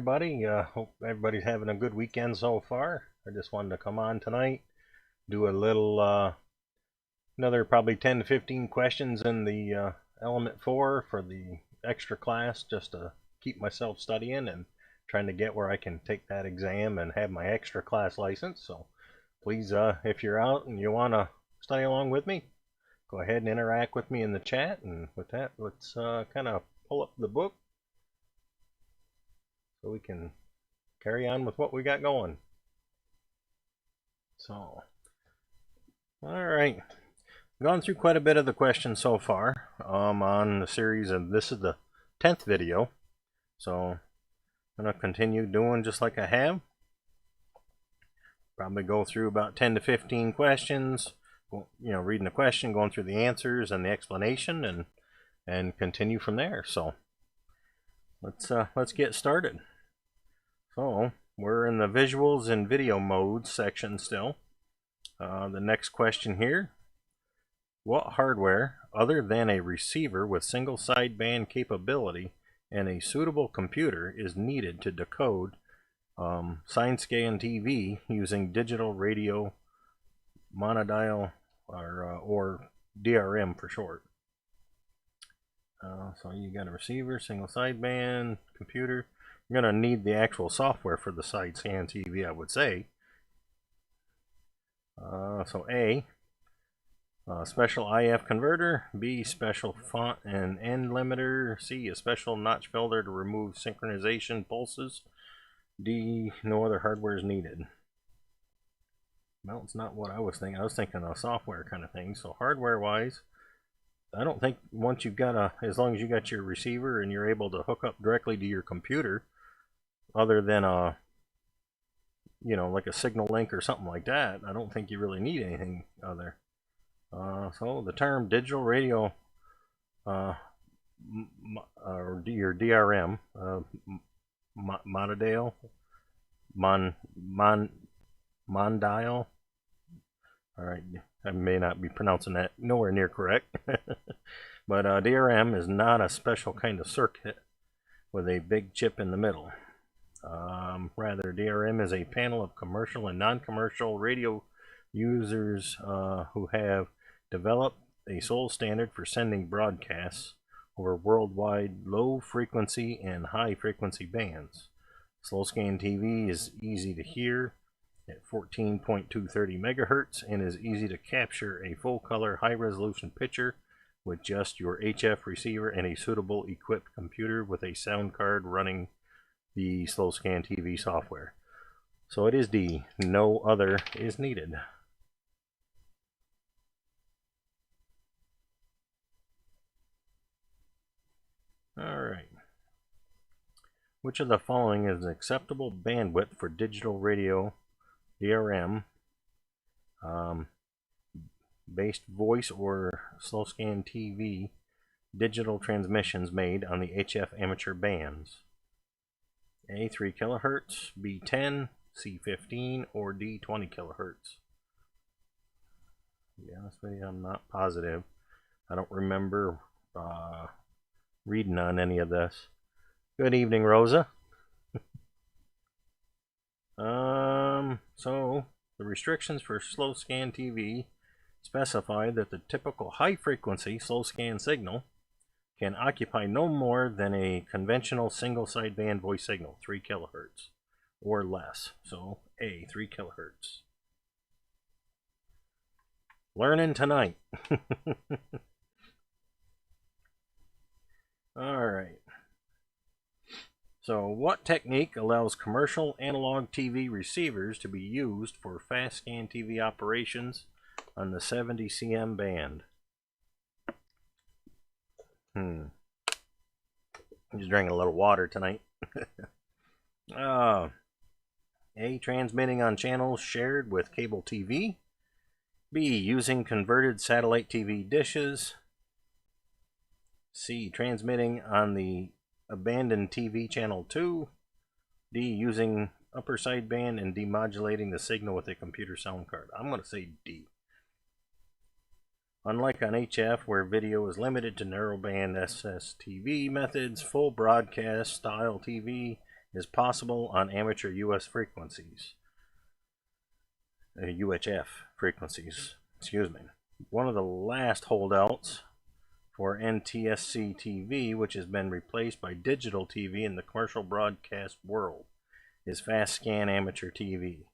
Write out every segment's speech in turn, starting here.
everybody. Hope everybody's having a good weekend so far. I just wanted to come on tonight, do a little, another probably 10 to 15 questions in the Element 4 for the extra class, just to keep myself studying and trying to get where I can take that exam and have my extra class license. So please, if you're out and you want to study along with me, go ahead and interact with me in the chat. And with that, let's kind of pull up the book so we can carry on with what we got going. So, all right, gone through quite a bit of the questions so far on the series, and this is the 10th video. So I'm gonna continue doing just like I have. Probably go through about 10 to 15 questions. Reading the question, going through the answers and the explanation, and continue from there. So let's get started. So we're in the visuals and video modes section still. The next question here: what hardware other than a receiver with single sideband capability and a suitable computer is needed to decode sine-scan TV using digital radio monodial, or DRM for short? So you got a receiver, single sideband, computer. You're going to need the actual software for the side-scan TV, I would say. So A, special IF converter. B, special font and end limiter. C, a special notch filter to remove synchronization pulses. D, no other hardware is needed. Well, it's not what I was thinking. I was thinking a software kind of thing. So hardware-wise, I don't think once you've got as long as you got your receiver and you're able to hook up directly to your computer, other than like a signal link or something like that, I don't think you really need anything other. So the term digital radio, or your DRM, monodial, mondial. All right, I may not be pronouncing that nowhere near correct, but DRM is not a special kind of circuit with a big chip in the middle. Rather, DRM is a panel of commercial and non-commercial radio users who have developed a sole standard for sending broadcasts over worldwide low frequency and high frequency bands. Slow scan TV is easy to hear at 14.230 megahertz and is easy to capture a full color high resolution picture with just your HF receiver and a suitable equipped computer with a sound card running the slow scan TV software. So it is D, no other is needed. All right. Which of the following is an acceptable bandwidth for digital radio DRM based voice or slow scan TV digital transmissions made on the HF amateur bands? A, 3 kilohertz, B, 10, C, 15, or D, 20 kilohertz? To be honest with you, I'm not positive. I don't remember reading on any of this. Good evening, Rosa. So the restrictions for slow scan TV specify that the typical high frequency slow scan signal can occupy no more than a conventional single sideband voice signal, 3 kilohertz or less. So A, 3 kilohertz. Learning tonight. All right. So what technique allows commercial analog TV receivers to be used for fast scan TV operations on the 70 cm band? I'm just drinking a little water tonight. A, transmitting on channels shared with cable TV. B, using converted satellite TV dishes. C, transmitting on the abandoned TV channel 2. D, using upper sideband and demodulating the signal with a computer sound card. I'm going to say D. Unlike on HF, where video is limited to narrowband SSTV methods, full broadcast style TV is possible on amateur US frequencies. UHF frequencies, excuse me. One of the last holdouts for NTSC TV, which has been replaced by digital TV in the commercial broadcast world, is fast scan amateur TV.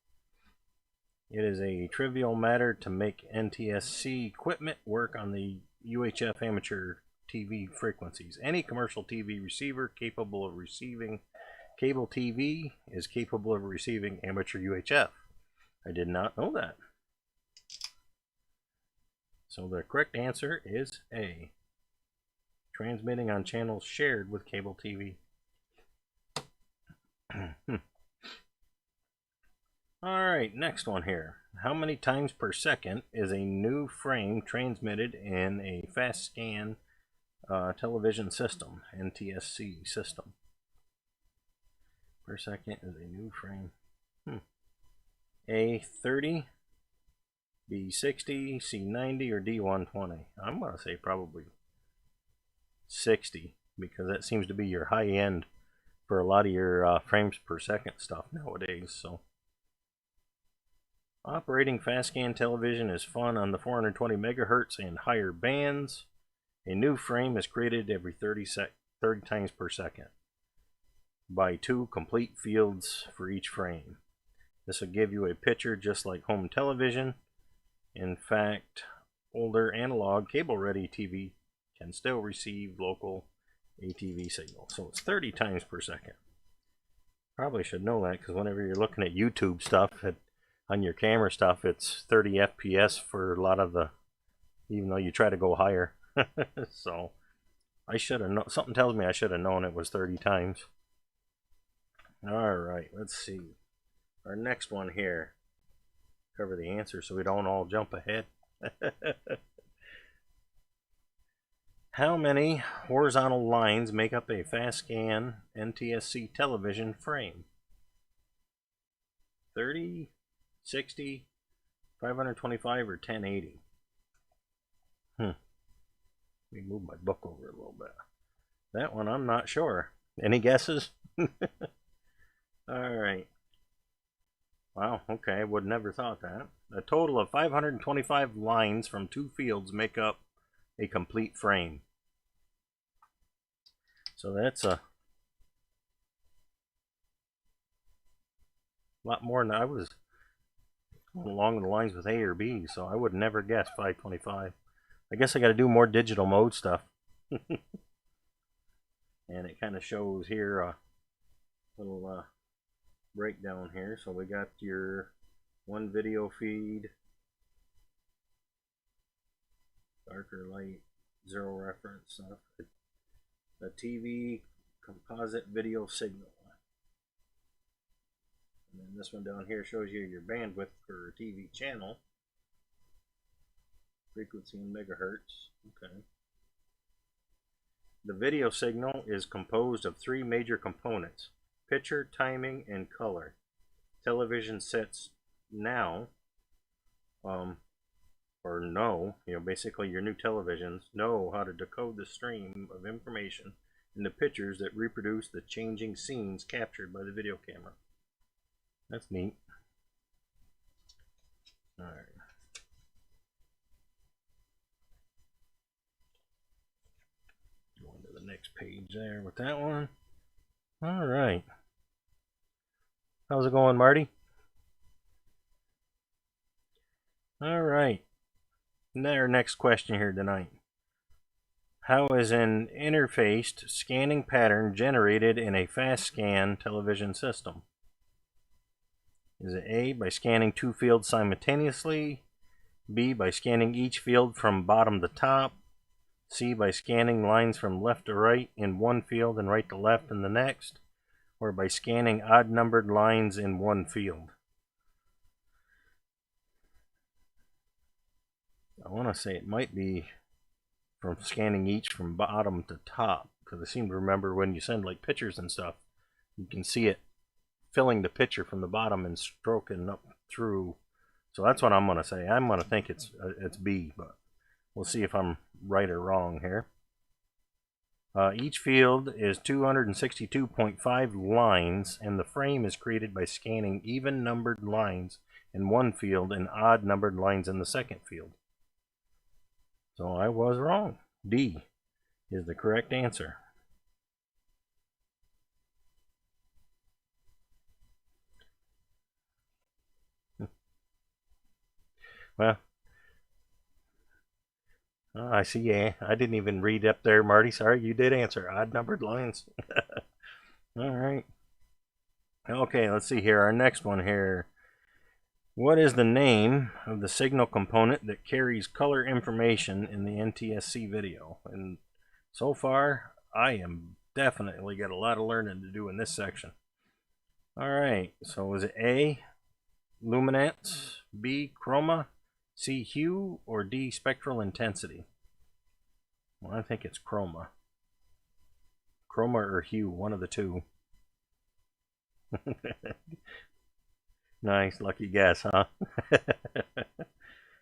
It is a trivial matter to make NTSC equipment work on the UHF amateur TV frequencies. Any commercial TV receiver capable of receiving cable TV is capable of receiving amateur UHF. I did not know that. So the correct answer is A. Transmitting on channels shared with cable TV. Alright, next one here. How many times per second is a new frame transmitted in a fast scan television system, NTSC system? Per second is a new frame. A, 30, B, 60, C, 90, or D, 120? I'm going to say probably 60, because that seems to be your high end for a lot of your frames per second stuff nowadays. So operating fast scan television is fun on the 420 megahertz and higher bands. A new frame is created every 30 times per second by 2 complete fields for each frame. This will give you a picture just like home television. In fact, older analog cable-ready TV can still receive local ATV signal. So it's 30 times per second. Probably should know that, because whenever you're looking at YouTube stuff, on your camera stuff, it's 30 FPS for a lot of the, even though you try to go higher. So I should have known. Something tells me I should have known it was 30 times. Alright, let's see. Our next one here. Cover the answer so we don't all jump ahead. How many horizontal lines make up a fast scan NTSC television frame? 30, 60, 525, or 1080? Let me move my book over a little bit. That one I'm not sure. Any guesses? Alright. Wow, okay, I would never thought that. A total of 525 lines from 2 fields make up a complete frame. So that's a lot more than I was along the lines with A or B, so I would never guess 525. I guess I got to do more digital mode stuff. And it kind of shows here a little breakdown here. So we got your one video feed, darker light, 0 reference stuff, the TV composite video signal, and then this one down here shows you your bandwidth for a TV channel, frequency in megahertz. Okay. The video signal is composed of 3 major components: picture, timing, and color. Television sets now, or know, basically your new televisions know how to decode the stream of information in the pictures that reproduce the changing scenes captured by the video camera. That's neat. Alright. Go on to the next page there with that one. Alright. How's it going, Marty? Alright. Our next question here tonight. How is an interfaced scanning pattern generated in a fast scan television system? Is it A, by scanning 2 fields simultaneously, B, by scanning each field from bottom to top, C, by scanning lines from left to right in one field and right to left in the next, or by scanning odd numbered lines in one field? I want to say it might be from scanning each from bottom to top, because I seem to remember when you send like pictures and stuff, you can see it filling the picture from the bottom and stroking up through. So that's what I'm going to say. I'm going to think it's B, but we'll see if I'm right or wrong here. Each field is 262.5 lines, and the frame is created by scanning even numbered lines in one field and odd numbered lines in the second field. So I was wrong. D is the correct answer. Well, oh, I see. Yeah, I didn't even read up there, Marty. Sorry, you did answer. Odd numbered lines. All right. Okay, let's see here. Our next one here. What is the name of the signal component that carries color information in the NTSC video? And so far, I am definitely got a lot of learning to do in this section. All right. So is it A, luminance, B, chroma, C, hue, or D, spectral intensity? Well, I think it's chroma. Chroma or hue, one of the two. Nice, lucky guess, huh?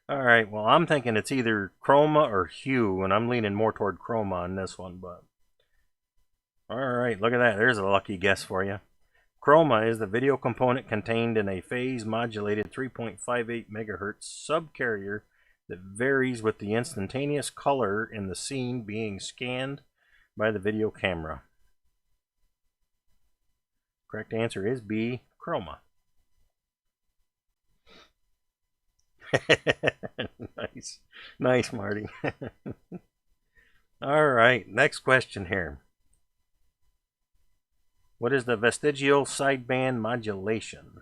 All right, well, I'm thinking it's either chroma or hue, and I'm leaning more toward chroma on this one, but... All right, look at that. There's a lucky guess for you. Chroma is the video component contained in a phase-modulated 3.58 megahertz subcarrier that varies with the instantaneous color in the scene being scanned by the video camera. Correct answer is B, chroma. Nice, Marty. All right, next question here. What is the vestigial sideband modulation?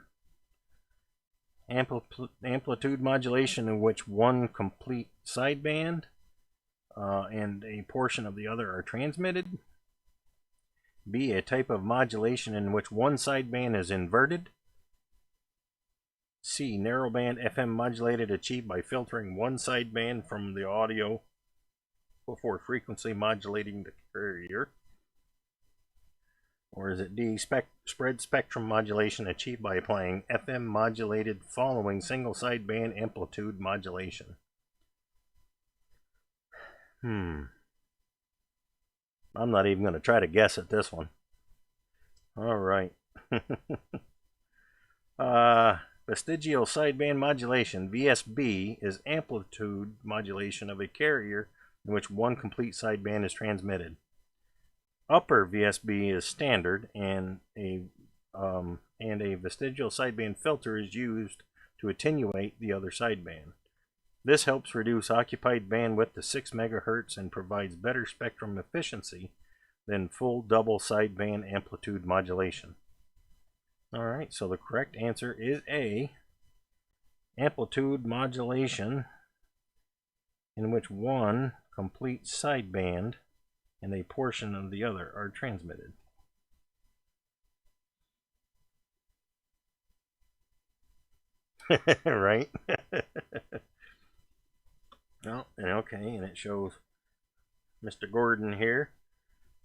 Amplitude modulation in which one complete sideband and a portion of the other are transmitted. B, a type of modulation in which one sideband is inverted. C, narrowband FM modulated achieved by filtering one sideband from the audio before frequency modulating the carrier. Or is it D, spread spectrum modulation achieved by applying FM modulated following single sideband amplitude modulation? I'm not even going to try to guess at this one. All right. Vestigial sideband modulation, VSB, is amplitude modulation of a carrier in which one complete sideband is transmitted. Upper VSB is standard, and a vestigial sideband filter is used to attenuate the other sideband. This helps reduce occupied bandwidth to 6 MHz and provides better spectrum efficiency than full double sideband amplitude modulation. All right, so the correct answer is A, amplitude modulation in which one complete sideband and a portion of the other are transmitted. Right? Well, okay, and it shows Mr. Gordon here.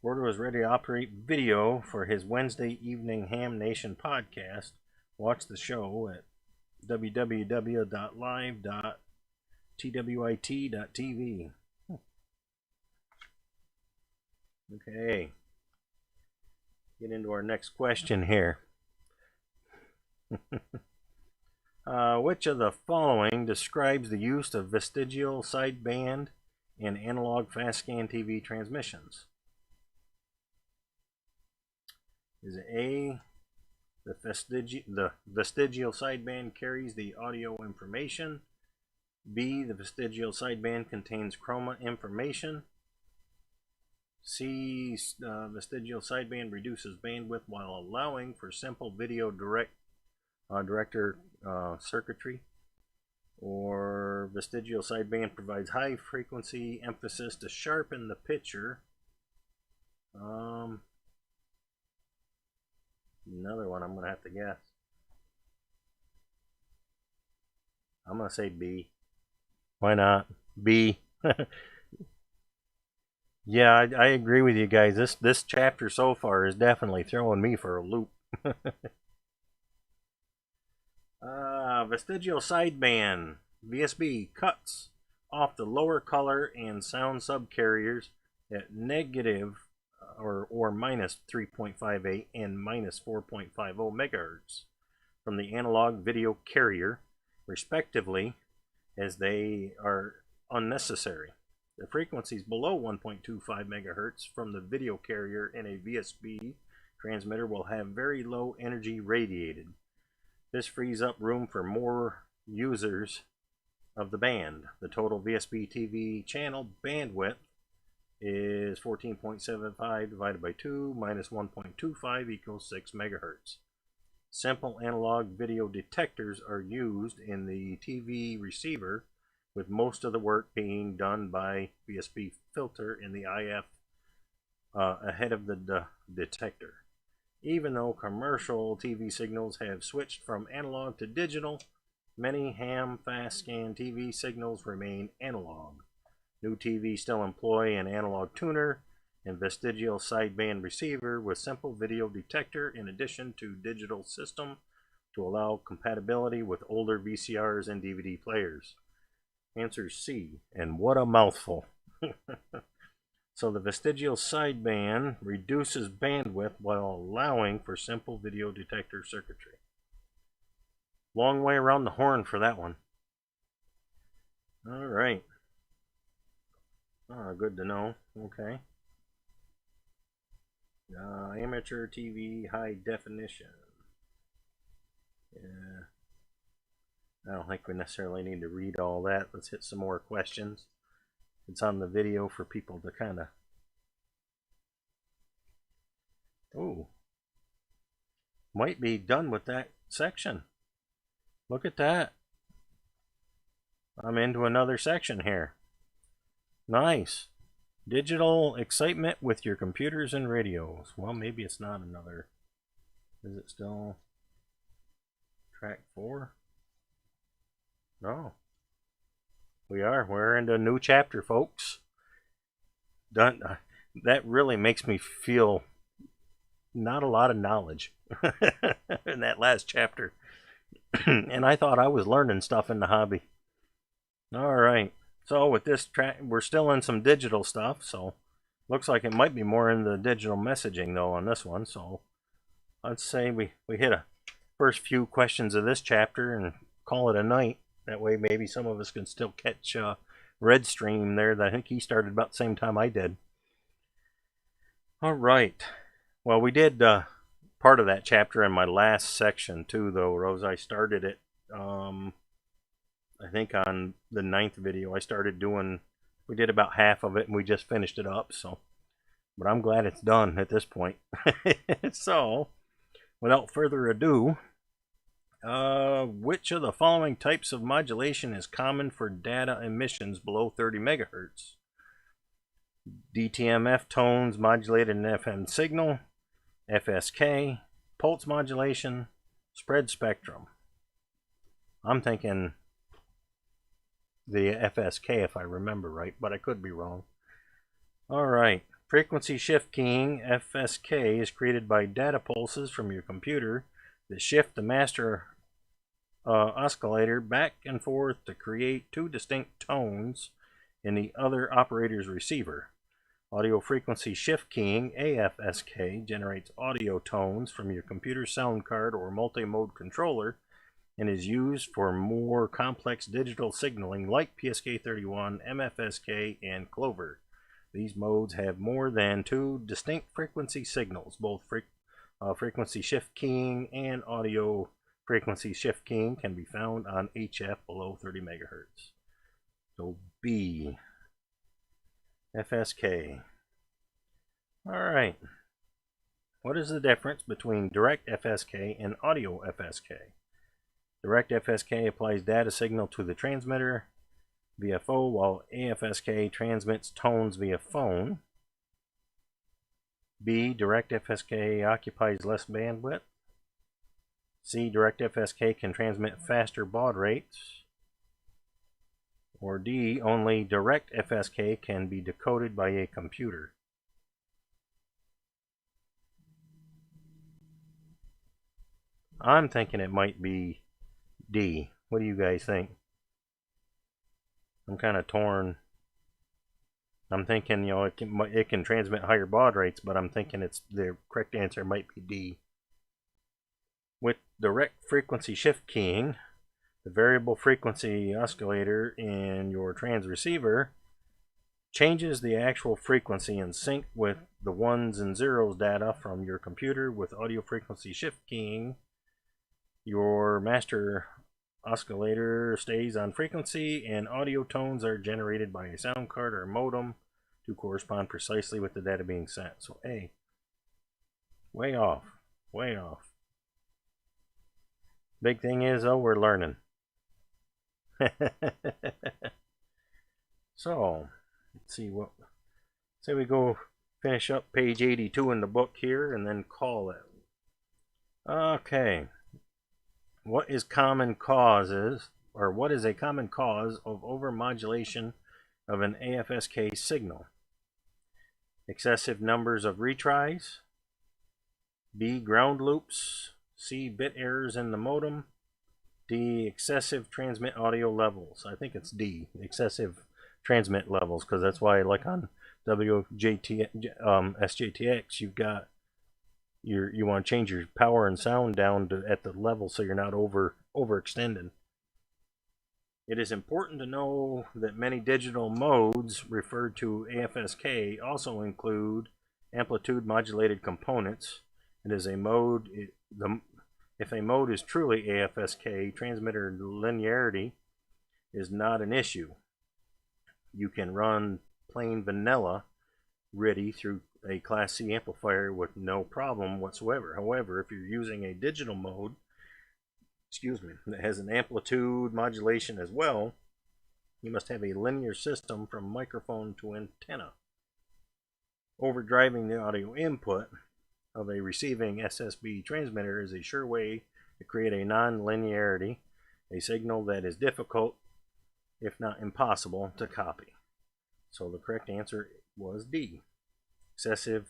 Gordon was ready to operate video for his Wednesday evening Ham Nation podcast. Watch the show at www.live.twit.tv. Okay. Get into our next question here. Which of the following describes the use of vestigial sideband in analog fast scan TV transmissions? Is it A, the vestigial sideband carries the audio information? B, the vestigial sideband contains chroma information? C, vestigial sideband reduces bandwidth while allowing for simple video director circuitry? Or vestigial sideband provides high frequency emphasis to sharpen the picture? Another one I'm going to have to guess. I'm going to say B. Why not? B. Yeah, I agree with you guys. This chapter so far is definitely throwing me for a loop. Vestigial sideband, VSB, cuts off the lower color and sound subcarriers at negative or minus 3.58 and minus 4.50 megahertz from the analog video carrier, respectively, as they are unnecessary. The frequencies below 1.25 megahertz from the video carrier in a VSB transmitter will have very low energy radiated. This frees up room for more users of the band. The total VSB TV channel bandwidth is 14.75 divided by 2 minus 1.25 equals 6 megahertz. Simple analog video detectors are used in the TV receiver, with most of the work being done by VSB filter in the IF ahead of the detector. Even though commercial TV signals have switched from analog to digital, many ham fast scan TV signals remain analog. New TVs still employ an analog tuner and vestigial sideband receiver with simple video detector in addition to digital system to allow compatibility with older VCRs and DVD players. Answer C, and what a mouthful. So the vestigial sideband reduces bandwidth while allowing for simple video detector circuitry. Long way around the horn for that one. All right. Good to know. Okay. Amateur TV high definition. Yeah. I don't think we necessarily need to read all that. Let's hit some more questions. It's on the video for people to kind of... Oh. Might be done with that section. Look at that. I'm into another section here. Nice. Digital excitement with your computers and radios. Well, maybe it's not another. Is it still track 4? No. We are. We're into a new chapter, folks. Done. That really makes me feel not a lot of knowledge in that last chapter. And I thought I was learning stuff in the hobby. All right. So with this track, we're still in some digital stuff. So looks like it might be more in the digital messaging though on this one. So let's say we hit a first few questions of this chapter and call it a night. That way maybe some of us can still catch Redstream there. I think he started about the same time I did. All right. Well, we did part of that chapter in my last section too, though, Rose. I started it, I think on the 9th video. I started doing, we did about half of it and we just finished it up. So, but I'm glad it's done at this point. So, without further ado, which of the following types of modulation is common for data emissions below 30 megahertz? DTMF tones modulated in FM signal, FSK, pulse modulation, spread spectrum. I'm thinking the FSK if I remember right, but I could be wrong. All right. Frequency shift keying, FSK, is created by data pulses from your computer that shift the master oscillator back and forth to create two distinct tones in the other operator's receiver. Audio frequency shift keying, AFSK, generates audio tones from your computer sound card or multi-mode controller and is used for more complex digital signaling like PSK31, MFSK, and Clover. These modes have more than 2 distinct frequency signals. Both frequency shift keying and audio frequency shift keying can be found on HF below 30 megahertz. So B, FSK. All right. What is the difference between direct FSK and audio FSK? Direct FSK applies data signal to the transmitter via phone, while AFSK transmits tones via phone. B, direct FSK occupies less bandwidth. C, direct FSK can transmit faster baud rates. Or D, only direct FSK can be decoded by a computer. I'm thinking it might be D. What do you guys think? I'm kind of torn I'm thinking, it can transmit higher baud rates, but I'm thinking the correct answer might be D. With direct frequency shift keying, the variable frequency oscillator in your transceiver changes the actual frequency in sync with the ones and zeros data from your computer. With audio frequency shift keying, your master oscillator stays on frequency and audio tones are generated by a sound card or modem to correspond precisely with the data being sent. So A. Way off. Way off. Big thing is, though, we're learning. So, let's see what. Say we go finish up page 82 in the book here and then call it. Okay. What is common causes, or what is a common cause of overmodulation of an AFSK signal? Excessive numbers of retries. B. Ground loops. C. Bit errors in the modem. D. Excessive transmit audio levels. I think it's D. Excessive transmit levels, because that's why, like on SJTX, you've got you want to change your power and sound down at the level so you're not overextending. It is important to know that many digital modes referred to AFSK also include amplitude modulated components. It is a mode. If a mode is truly AFSK, transmitter linearity is not an issue. You can run plain vanilla RIDI through a Class C amplifier with no problem whatsoever. However, if you're using a digital mode, that has an amplitude modulation as well, you must have a linear system from microphone to antenna. Overdriving the audio input of a receiving SSB transmitter is a sure way to create a non-linearity, a signal that is difficult, if not impossible, to copy. So the correct answer was D. Excessive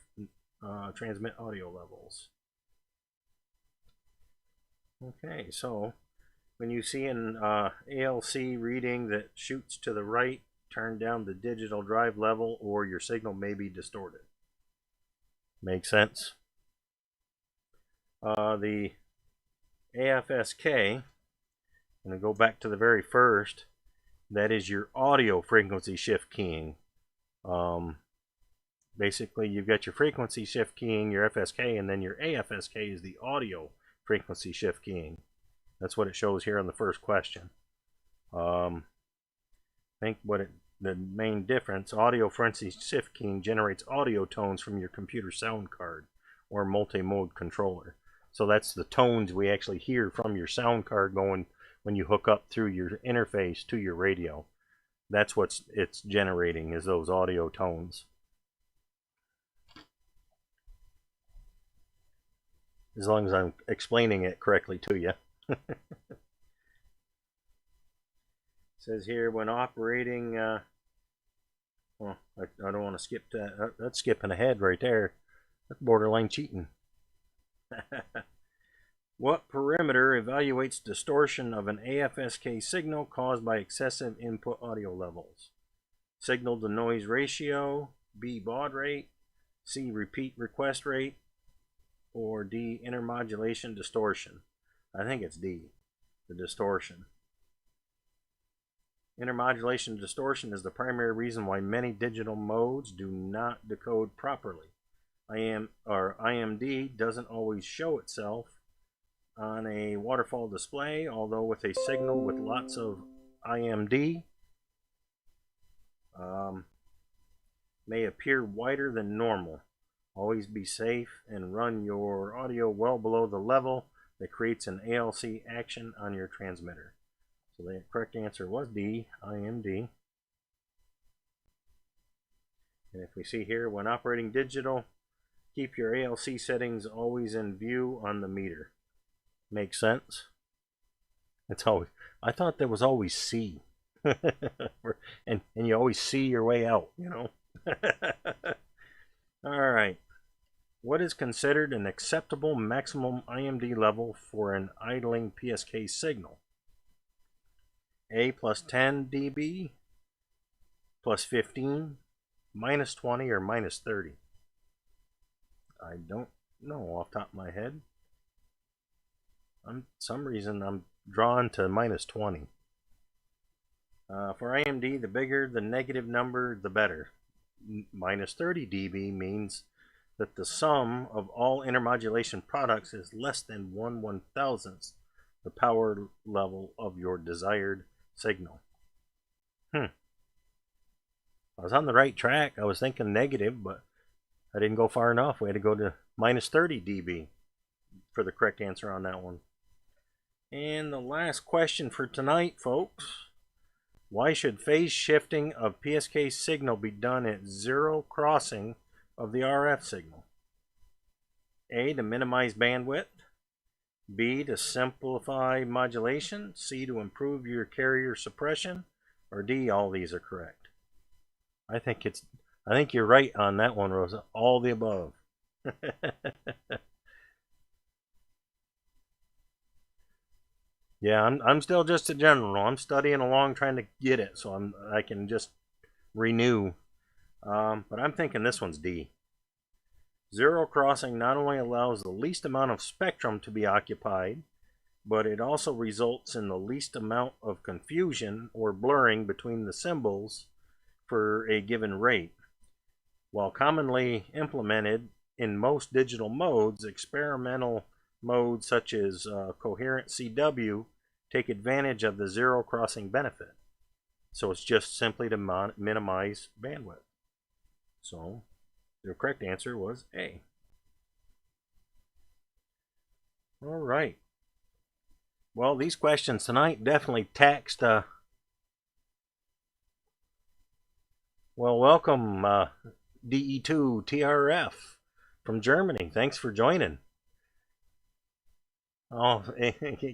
transmit audio levels. Okay, so when you see an ALC reading that shoots to the right, turn down the digital drive level or your signal may be distorted. Make sense? The AFSK, I'm going to go back to the very first, that is your audio frequency shift keying. Basically, you've got your frequency shift keying, your FSK, and then your AFSK is the audio frequency shift keying. That's what it shows here on the first question. I think the main difference, audio frequency shift keying generates audio tones from your computer sound card or multi-mode controller. So that's the tones we actually hear from your sound card going when you hook up through your interface to your radio. That's what it's generating, is those audio tones. As long as I'm explaining it correctly to you. It says here, when operating, well, I don't want to skip that. That's skipping ahead right there. That's borderline cheating. What parameter evaluates distortion of an AFSK signal caused by excessive input audio levels? Signal to noise ratio, B. baud rate, C. repeat request rate, or D. intermodulation distortion? I think it's D, the distortion. Intermodulation distortion is the primary reason why many digital modes do not decode properly. IMD doesn't always show itself on a waterfall display, although with a signal with lots of IMD may appear wider than normal. Always be safe and run your audio well below the level that creates an ALC action on your transmitter. So the correct answer was D, IMD. And if we see here, when operating digital, keep your ALC settings always in view on the meter. Makes sense? It's always, I thought there was always C. and you always see your way out, you know. All right. What is considered an acceptable maximum IMD level for an idling PSK signal? A plus 10 dB, plus 15, minus 20 or minus 30? I don't know off the top of my head. Some reason I'm drawn to minus 20. For IMD, the bigger the negative number, the better. Minus 30 dB means that the sum of all intermodulation products is less than 1/1000th the power level of your desired signal. I was on the right track. I was thinking negative, but I didn't go far enough. We had to go to minus 30 dB for the correct answer on that one. And the last question for tonight, folks. Why should phase shifting of PSK signal be done at zero crossing of the RF signal? A, to minimize bandwidth. B, to simplify modulation. C, to improve your carrier suppression. Or D, all these are correct. I think you're right on that one, Rosa. All the above. Yeah, I'm still just a general. I'm studying along, trying to get it, so I can just renew. But I'm thinking this one's D. Zero crossing not only allows the least amount of spectrum to be occupied, but it also results in the least amount of confusion or blurring between the symbols for a given rate. While commonly implemented in most digital modes, experimental modes such as coherent CW take advantage of the zero crossing benefit. So it's just simply to minimize bandwidth. So the correct answer was A. All right. Well, these questions tonight definitely taxed. Well, welcome DE2 TRF from Germany. Thanks for joining. Oh,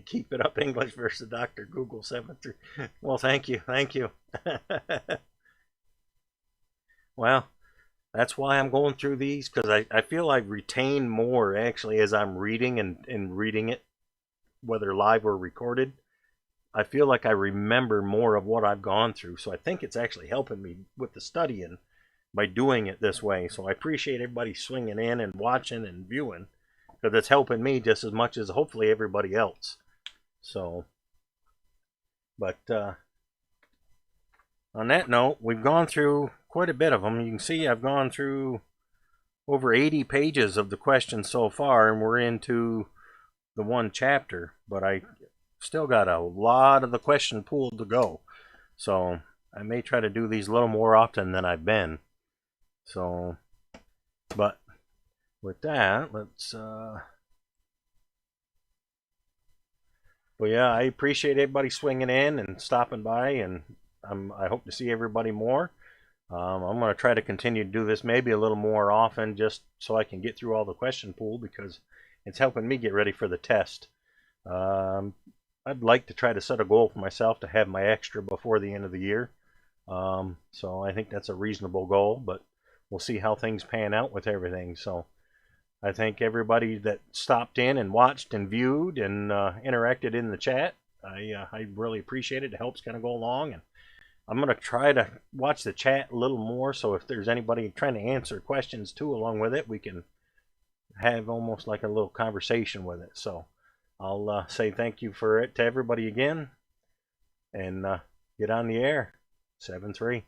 keep it up, English versus Dr. Google 73. Well, thank you. Well, that's why I'm going through these, because I feel I've retained more actually as I'm reading and reading it, whether live or recorded. I feel like I remember more of what I've gone through, so I think it's actually helping me with the studying by doing it this way. So I appreciate everybody swinging in and watching and viewing, because it's helping me just as much as hopefully everybody else. So, but on that note, we've gone through quite a bit of them. You can see I've gone through over 80 pages of the questions so far, and we're into the one chapter, but I still got a lot of the question pool to go. So I may try to do these a little more often than I've been. So, but with that, let's but yeah, I appreciate everybody swinging in and stopping by, and I hope to see everybody more. I'm going to try to continue to do this maybe a little more often, just so I can get through all the question pool, because it's helping me get ready for the test. I'd like to try to set a goal for myself to have my extra before the end of the year. So I think that's a reasonable goal, but we'll see how things pan out with everything. So I thank everybody that stopped in and watched and viewed and interacted in the chat. I really appreciate it. It helps kind of go along, and I'm going to try to watch the chat a little more, so if there's anybody trying to answer questions too along with it, we can have almost like a little conversation with it. So I'll say thank you for it to everybody again, and get on the air. 7-3.